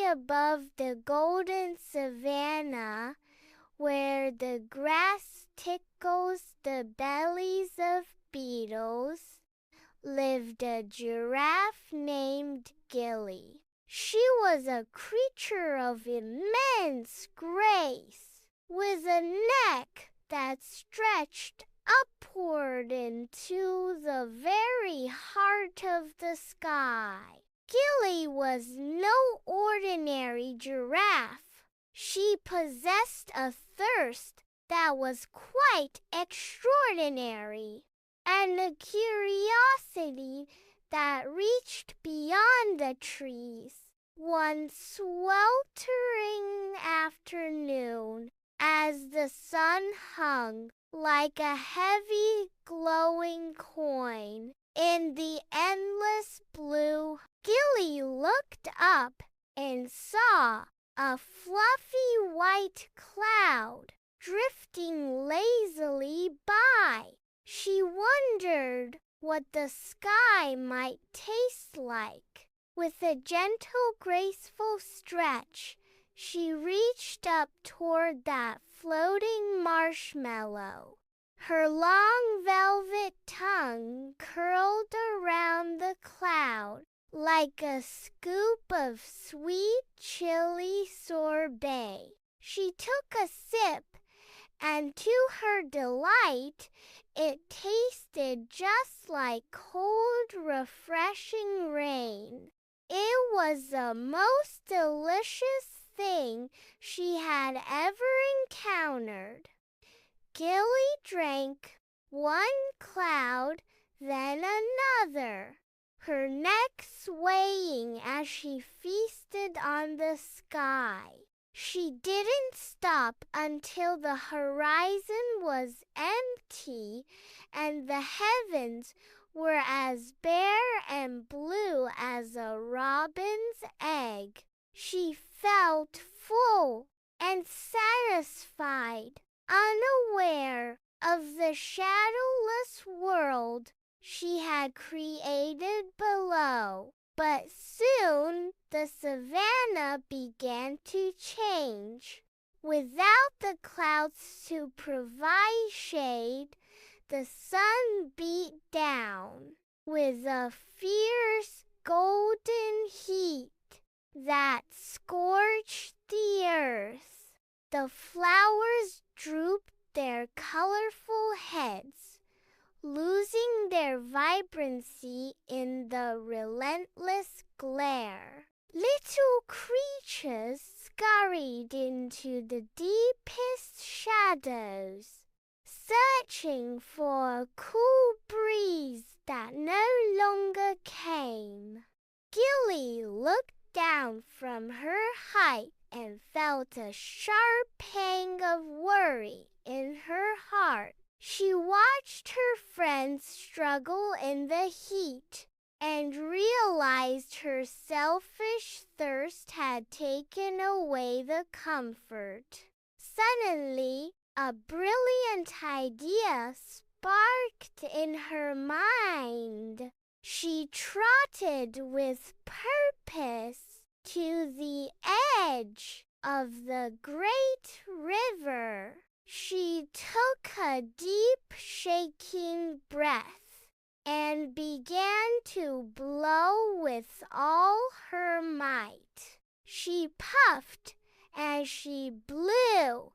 high above the golden savanna, where the grass tickles the bellies of beetles, lived a giraffe named Gilly. She was a creature of immense grace, with a neck that stretched upward into the very heart of the sky. Gilly was no ordinary giraffe. She possessed a thirst that was quite extraordinary, and a curiosity that reached beyond the trees. One sweltering afternoon, as the sun hung like a heavy glowing coin in the endless blue, Gilly looked up and saw a fluffy white cloud drifting lazily by. She wondered what the sky might taste like. With a gentle, graceful stretch, she reached up toward that floating marshmallow. Her long velvet tongue curled around the cloud like a scoop of sweet chili sorbet. She took a sip, and to her delight, it tasted just like cold, refreshing rain. It was the most delicious thing she had ever encountered. Gilly drank one cloud, then another, her neck swaying as she feasted on the sky. She didn't stop until the horizon was empty and the heavens were as bare and blue as a robin's egg. She felt full and satisfied, unaware of the shadowless world she had created below. But soon the savanna began to change. Without the clouds to provide shade, the sun beat down with a fierce golden heat that scorched the earth. The flowers drooped their colorful heads, losing their vibrancy in the relentless glare. Little creatures scurried into the deepest shadows, searching for a cool breeze that no longer came. Gilly looked down from her height and felt a sharp pang of worry in her heart. She watched her friends struggle in the heat and realized her selfish thirst had taken away the comfort. Suddenly, a brilliant idea sparked in her mind. She trotted with purpose to the edge of the great river. She took a deep, shaking breath and began to blow with all her might. She puffed as she blew,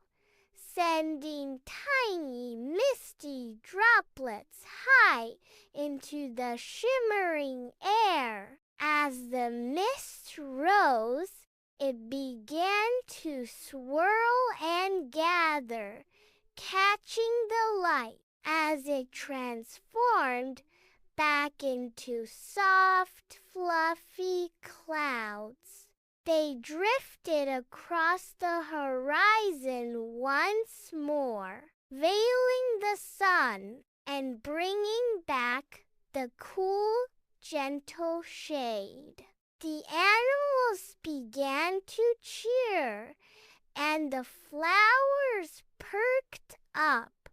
sending tiny, misty droplets high into the shimmering air. As the mist rose, it began to swirl and gather, catching the light as it transformed back into soft, fluffy clouds. They drifted across the horizon once more, veiling the sun and bringing back the cool, gentle shade. The animals began to cheer, and the flowers perked up,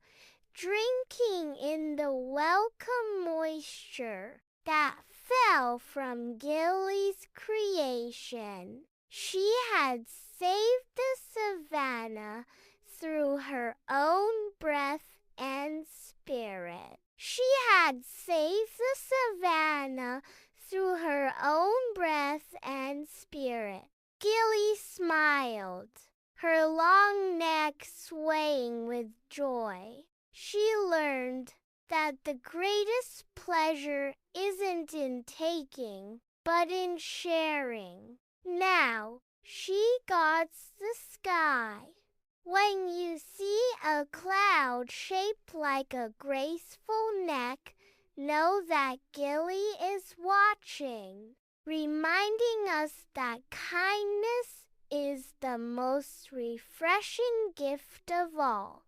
drinking in the welcome moisture that fell from Gilly's creation. She had saved the savannah through her own breath and spirit. She had saved the savannah through her own breath and spirit. Gilly smiled, her long neck swaying with joy. She learned that the greatest pleasure isn't in taking, but in sharing. Now, she guards the sky. When you see a cloud shaped like a graceful neck, know that Gilly is watching, reminding us that kindness is the most refreshing gift of all.